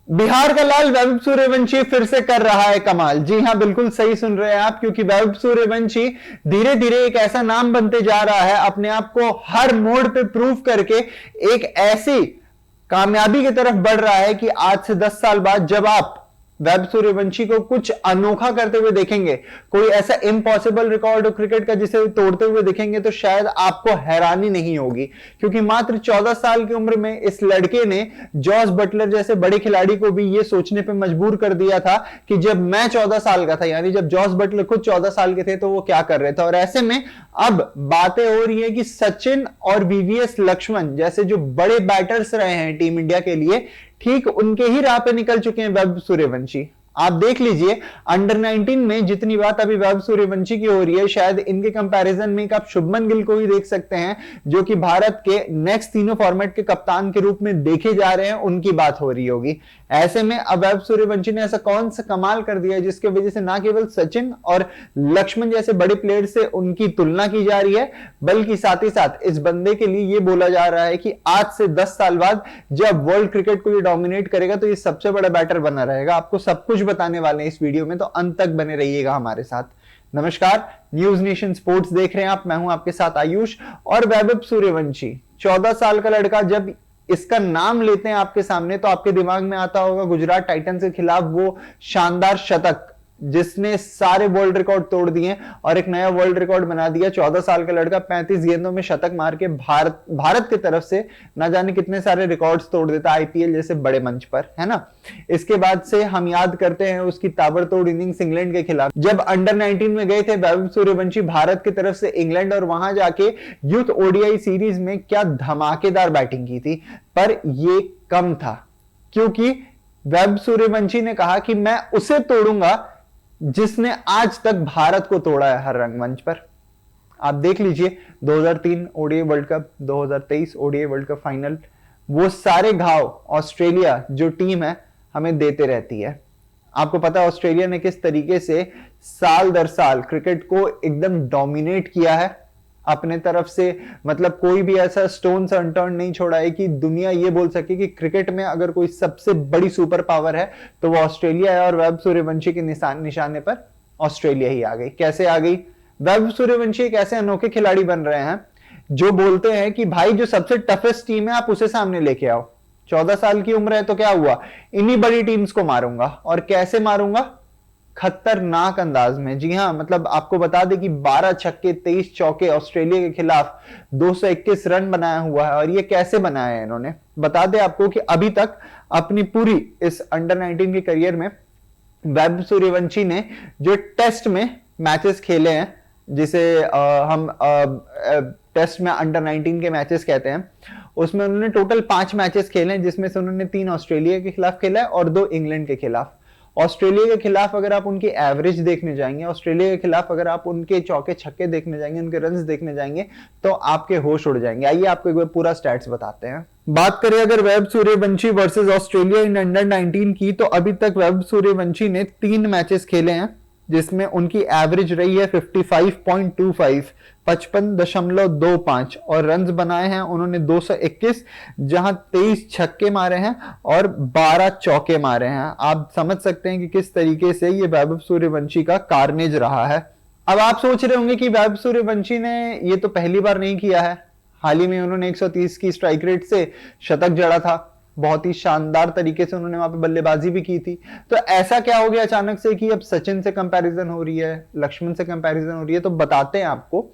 बिहार का लाल वैभव सूर्यवंशी फिर से कर रहा है कमाल। जी हां, बिल्कुल सही सुन रहे हैं आप, क्योंकि वैभव सूर्यवंशी धीरे धीरे एक ऐसा नाम बनते जा रहा है, अपने आप को हर मोड़ पे प्रूव करके एक ऐसी कामयाबी की तरफ बढ़ रहा है कि आज से 10 साल बाद जब आप वैभव सूर्यवंशी को कुछ अनोखा करते हुए देखेंगे, कोई ऐसा इम्पॉसिबल रिकॉर्ड हो क्रिकेट का जिसे तोड़ते हुए देखेंगे, तो शायद आपको हैरानी नहीं होगी, क्योंकि मात्र 14 साल की उम्र में इस लड़के ने जॉस बटलर जैसे बड़े खिलाड़ी को भी यह सोचने पर मजबूर कर दिया था कि जब मैं 14 साल का था, यानी जब जॉस बटलर खुद 14 साल के थे, तो वो क्या कर रहे थे। और ऐसे में अब बातें हो रही है कि सचिन और वीवीएस लक्ष्मण जैसे जो बड़े बैटर्स रहे हैं टीम इंडिया के लिए, ठीक उनके ही राह पे निकल चुके हैं वैभव सूर्यवंशी। आप देख लीजिए, अंडर 19 में जितनी बात अभी वैभव सूर्यवंशी की हो रही है, शायद इनके कंपैरिजन में आप शुभमन गिल को ही देख सकते हैं, जो कि भारत के नेक्स्ट तीनों फॉर्मेट के कप्तान के रूप में देखे जा रहे हैं, उनकी बात हो रही होगी। ऐसे में अब वैभव सूर्यवंशी ने ऐसा कौन सा कमाल कर दिया जिसकी वजह से ना केवल सचिन और लक्ष्मण जैसे बड़े प्लेयर से उनकी तुलना की जा रही है, बल्कि साथ ही साथ इस बंदे के लिए यह बोला जा रहा है कि आज से 10 साल बाद जब वर्ल्ड क्रिकेट को ये डोमिनेट करेगा, तो ये सबसे बड़ा बैटर बना रहेगा। आपको सब कुछ बताने वाले हैं इस वीडियो में, तो अंत तक बने रहिएगा हमारे साथ। नमस्कार, न्यूज नेशन स्पोर्ट्स देख रहे हैं आप, मैं हूं आपके साथ आयुष। और वैभव सूर्यवंशी 14 साल का लड़का, जब इसका नाम लेते हैं आपके सामने, तो आपके दिमाग में आता होगा गुजरात टाइटंस के खिलाफ वो शानदार शतक जिसने सारे वर्ल्ड रिकॉर्ड तोड़ दिए और एक नया वर्ल्ड रिकॉर्ड बना दिया। 14 साल का लड़का 35 गेंदों में शतक मार के भारत की तरफ से ना जाने कितने सारे रिकॉर्ड्स तोड़ देता आईपीएल जैसे बड़े मंच पर, है ना। इसके बाद से हम याद करते हैं उसकी ताबड़तोड़ इनिंग्स इंग्लैंड के खिलाफ, जब अंडर 19 में गए थे वैभव सूर्यवंशी भारत की तरफ से इंग्लैंड, और वहां जाके यूथ ओडीआई सीरीज में क्या धमाकेदार बैटिंग की थी। पर यह कम था, क्योंकि वैभव सूर्यवंशी ने कहा कि मैं उसे तोड़ूंगा जिसने आज तक भारत को तोड़ा है हर रंगमंच पर। आप देख लीजिए 2003 ODI world cup, 2023 ODI world cup final, वो सारे घाव ऑस्ट्रेलिया जो टीम है हमें देते रहती है। आपको पता है ऑस्ट्रेलिया ने किस तरीके से साल दर साल क्रिकेट को एकदम डोमिनेट किया है अपने तरफ से, मतलब कोई भी ऐसा स्टोन से अनटर्न नहीं छोड़ा है कि दुनिया ये बोल सके कि क्रिकेट में अगर कोई सबसे बड़ी सुपर पावर है तो वो ऑस्ट्रेलिया है। और वैभव सूर्यवंशी के निशाने पर ऑस्ट्रेलिया ही आ गई। कैसे आ गई? वैभव सूर्यवंशी एक ऐसे अनोखे खिलाड़ी बन रहे हैं जो बोलते हैं कि भाई जो सबसे टफेस्ट टीम है आप उसे सामने लेके आओ। 14 साल की उम्र है तो क्या हुआ, इन्हीं बड़ी टीम्स को मारूंगा। और कैसे मारूंगा? खतरनाक अंदाज में। जी हां, मतलब आपको बता दें कि 12 छक्के 23 चौके ऑस्ट्रेलिया के खिलाफ 221 रन बनाया हुआ है। और ये कैसे बनाया है इन्होंने, बता दें आपको कि अभी तक अपनी पूरी इस अंडर 19 के करियर में वैभव सूर्यवंशी ने जो टेस्ट में मैचेस खेले हैं, जिसे हम टेस्ट में अंडर 19 के मैचेस कहते हैं, उसमें उन्होंने टोटल 5 मैचेस खेले हैं, जिसमें से उन्होंने 3 ऑस्ट्रेलिया के खिलाफ खेला है और 2 इंग्लैंड के खिलाफ। ऑस्ट्रेलिया के खिलाफ अगर आप उनकी एवरेज देखने जाएंगे, ऑस्ट्रेलिया के खिलाफ अगर आप उनके चौके छक्के देखने जाएंगे, उनके रन्स देखने जाएंगे, तो आपके होश उड़ जाएंगे। आइए आपको एक बार पूरा स्टैट्स बताते हैं। बात करें अगर Vaibhav Suryavanshi versus Australia in under 19 की, तो अभी तक वैभव सूर्यवंशी ने 3 मैचेस खेले हैं, जिसमें उनकी एवरेज रही है 55.25, 55.25, और रन्स बनाए हैं उन्होंने 221, जहां 23 छक्के मारे हैं और 12 चौके मारे हैं। आप समझ सकते हैं कि किस तरीके से ये वैभव सूर्यवंशी का कारनेज रहा है। अब आप सोच रहे होंगे कि वैभव सूर्यवंशी ने ये तो पहली बार नहीं किया है, हाल ही में उन्होंने 130 की स्ट्राइक रेट से शतक जड़ा था, बहुत ही शानदार तरीके से उन्होंने वहां पे बल्लेबाजी भी की थी। तो ऐसा क्या हो गया अचानक से कि अब सचिन से कंपैरिजन हो रही है, लक्ष्मण से कंपैरिजन हो रही है? तो बताते हैं आपको।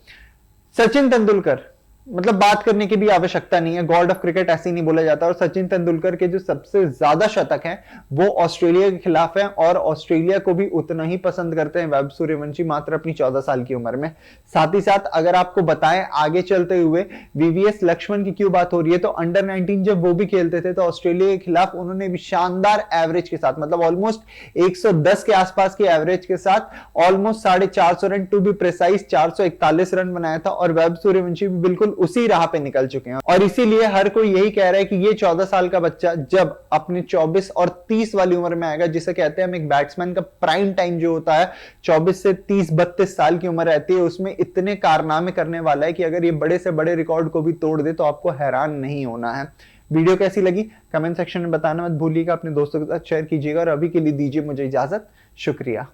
सचिन तेंदुलकर, मतलब बात करने की भी आवश्यकता नहीं है, गॉड ऑफ क्रिकेट ऐसे ही नहीं बोला जाता। और सचिन तेंदुलकर के जो सबसे ज्यादा शतक हैं वो ऑस्ट्रेलिया के खिलाफ हैं, और ऑस्ट्रेलिया को भी उतना ही पसंद करते हैं वैभव सूर्यवंशी मात्र अपनी 14 साल की उम्र में। साथ ही साथ अगर आपको बताएं आगे चलते हुए वीवीएस लक्ष्मण की क्यों बात हो रही है, तो अंडर 19 जब वो भी खेलते थे तो ऑस्ट्रेलिया के खिलाफ उन्होंने भी शानदार एवरेज के साथ, मतलब ऑलमोस्ट 110 के आसपास की एवरेज के साथ almost 450 run, to be precise 441 run बनाया था। और वैभव सूर्यवंशी भी बिल्कुल उसी राह पे निकल चुके हैं। और इसीलिए हर कोई यही कह रहा है कि ये 14 साल का बच्चा जब अपने 24 और 30 वाली उम्र में आएगा, जिसे कहते हैं हम एक बैट्समैन का प्राइम टाइम जो होता है 24 से 30-32 साल की उम्र रहती है, उसमें इतने कारनामे करने वाला है कि अगर ये बड़े से बड़े रिकॉर्ड को भी तोड़ दे तो आपको हैरान नहीं होना है। वीडियो कैसी लगी कमेंट सेक्शन में बताना मत भूलिएगा, अपने दोस्तों के साथ शेयर कीजिएगा और अभी के लिए दीजिए मुझे इजाजत। शुक्रिया।